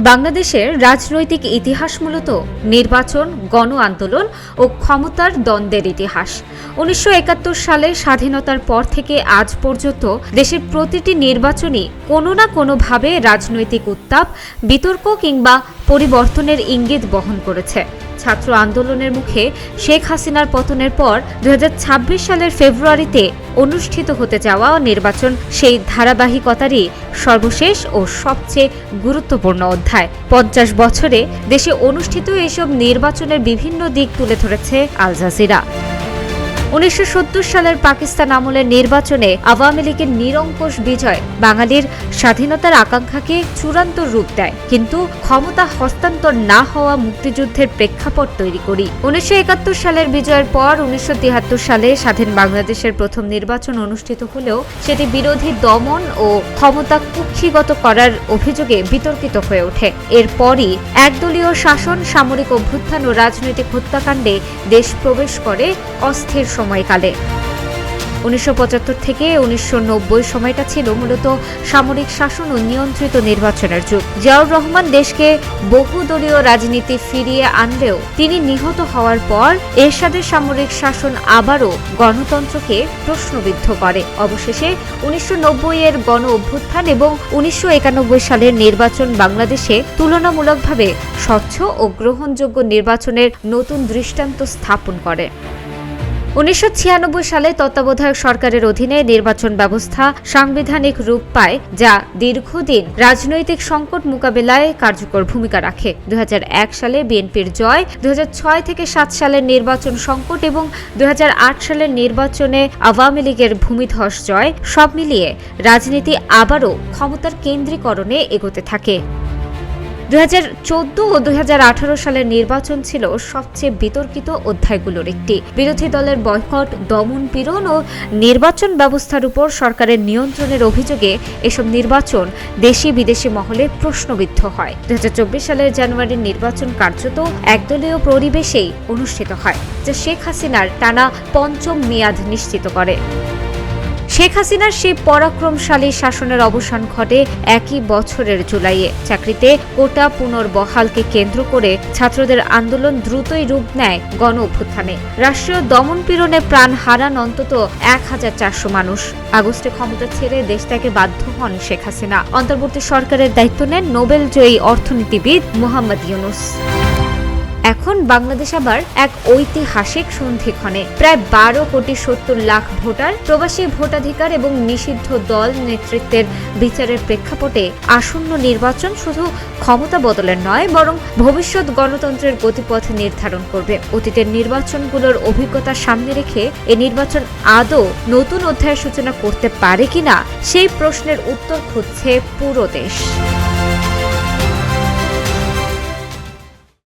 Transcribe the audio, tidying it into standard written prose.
বাংলাদেশের রাজনৈতিক ইতিহাস মূলত নির্বাচন, গণ আন্দোলন ও ক্ষমতার দ্বন্দ্বের ইতিহাস। ১৯৭১ সালে স্বাধীনতার পর থেকে আজ পর্যন্ত দেশের প্রতিটি নির্বাচনই কোনো না কোনোভাবে রাজনৈতিক উত্তাপ, বিতর্ক কিংবা পরিবর্তনের ইঙ্গিত বহন করেছে। ছাত্র আন্দোলনের মুখে শেখ হাসিনার পতনের পর ২০২৬ সালের ফেব্রুয়ারিতে অনুষ্ঠিত হতে যাওয়া নির্বাচন সেই ধারাবাহিকতারই সর্বশেষ ও সবচেয়ে গুরুত্বপূর্ণ অধ্যায়। ৫০ বছরে দেশে অনুষ্ঠিত এসব নির্বাচনের বিভিন্ন দিক তুলে ধরেছে আল জাজিরা। ১৯৭০ সালের পাকিস্তান আমলের নির্বাচনে আওয়ামী লীগের নিরঙ্কুশ বিজয় বাঙালির স্বাধীনতার আকাঙ্ক্ষাকে চূড়ান্ত রূপ দেয়, কিন্তু ক্ষমতা হস্তান্তর না হওয়া মুক্তিযুদ্ধের প্রেক্ষাপট তৈরি করি। ১৯৭১ সালের বিজয়ের পর ১৯৭৩ সালে স্বাধীন বাংলাদেশের প্রথম নির্বাচন অনুষ্ঠিত হলেও সেটি বিরোধী দমন ও ক্ষমতা কুক্ষিগত করার অভিযোগে বিতর্কিত হয়ে ওঠে। এরপরই একদলীয় শাসন, সামরিক অভ্যুত্থান ও রাজনৈতিক হত্যাকাণ্ডে দেশ প্রবেশ করে অস্থির সময়কালে। ১৯৭৫ থেকে ১৯৯০ সময়টা ছিল মূলত সামরিক শাসন ও নিয়ন্ত্রিত নির্বাচনের যুগ। জিয়াউর রহমান দেশকে বহুদলীয় রাজনীতি ফিরিয়ে আনলেও তিনি নিহত হওয়ার পর এরশাদের সামরিক শাসন আবারও গণতন্ত্রকে প্রশ্নবিদ্ধ করে। অবশেষে ১৯৯০-এর গণ অভ্যুত্থান এবং ১৯৯১ সালের নির্বাচন বাংলাদেশে তুলনামূলকভাবে স্বচ্ছ ও গ্রহণযোগ্য নির্বাচনের নতুন দৃষ্টান্ত স্থাপন করে। ১৯৯৬ সালে তত্ত্বাবধায়ক সরকারের অধীনে নির্বাচন ব্যবস্থা সাংবিধানিক রূপ পায়, যা দীর্ঘদিন রাজনৈতিক সংকট মোকাবেলায় কার্যকর ভূমিকা রাখে। ২০০১ সালে বিএনপির জয়, ২০০৬ থেকে ৭ সালের নির্বাচন সংকট এবং ২০০৮ সালের নির্বাচনে আওয়ামী লীগের ভূমিধস জয়, সব মিলিয়ে রাজনীতি আবারও ক্ষমতার কেন্দ্রীকরণে এগোতে থাকে। ২০১৪ ও ২০১৮ সালের নির্বাচন ছিল সবচেয়ে বিতর্কিত অধ্যায়গুলোর একটি। বিরোধী দলের বয়কট, দমন পীড়ন ও নির্বাচন ব্যবস্থার উপর সরকারের নিয়ন্ত্রণের অভিযোগে এসব নির্বাচন দেশি বিদেশি মহলে প্রশ্নবিদ্ধ হয়। ২০২৪ সালের জানুয়ারির নির্বাচন কার্যত একদলীয় পরিবেশেই অনুষ্ঠিত হয়, যা শেখ হাসিনার টানা পঞ্চম মেয়াদ নিশ্চিত করে। শেখ হাসিনার সেই পরাক্রমশালী শাসনের অবসান ঘটে একই বছরের জুলাইয়ে। চাকরিতে কোটা পুনর্বহালকে কেন্দ্র করে ছাত্রদের আন্দোলন দ্রুতই রূপ নেয় গণ অভ্যুত্থানে। রাষ্ট্রীয় দমনপীড়নে প্রাণ হারান অন্তত ১,৪০০ মানুষ। আগস্টে ক্ষমতা ছেড়ে দেশ ত্যাগে বাধ্য হন শেখ হাসিনা। অন্তর্বর্তী সরকারের দায়িত্ব নেন নোবেলজয়ী অর্থনীতিবিদ মোহাম্মদ ইউনুস। এখন বাংলাদেশ আবার এক ঐতিহাসিক সন্ধিক্ষণে। প্রায় ১২,৭০,০০,০০০ ভোটার, প্রবাসী ভোটাধিকার এবং নিষিদ্ধ দল নেতৃত্বের বিচারের প্রেক্ষাপটে আসন্ন নির্বাচন শুধু ক্ষমতা বদলের নয়, বরং ভবিষ্যৎ গণতন্ত্রের গতিপথ নির্ধারণ করবে। অতীতের নির্বাচনগুলোর অভিজ্ঞতা সামনে রেখে এই নির্বাচন আদৌ নতুন অধ্যায়ের সূচনা করতে পারে কিনা, সেই প্রশ্নের উত্তর খুঁজছে পুরো দেশ।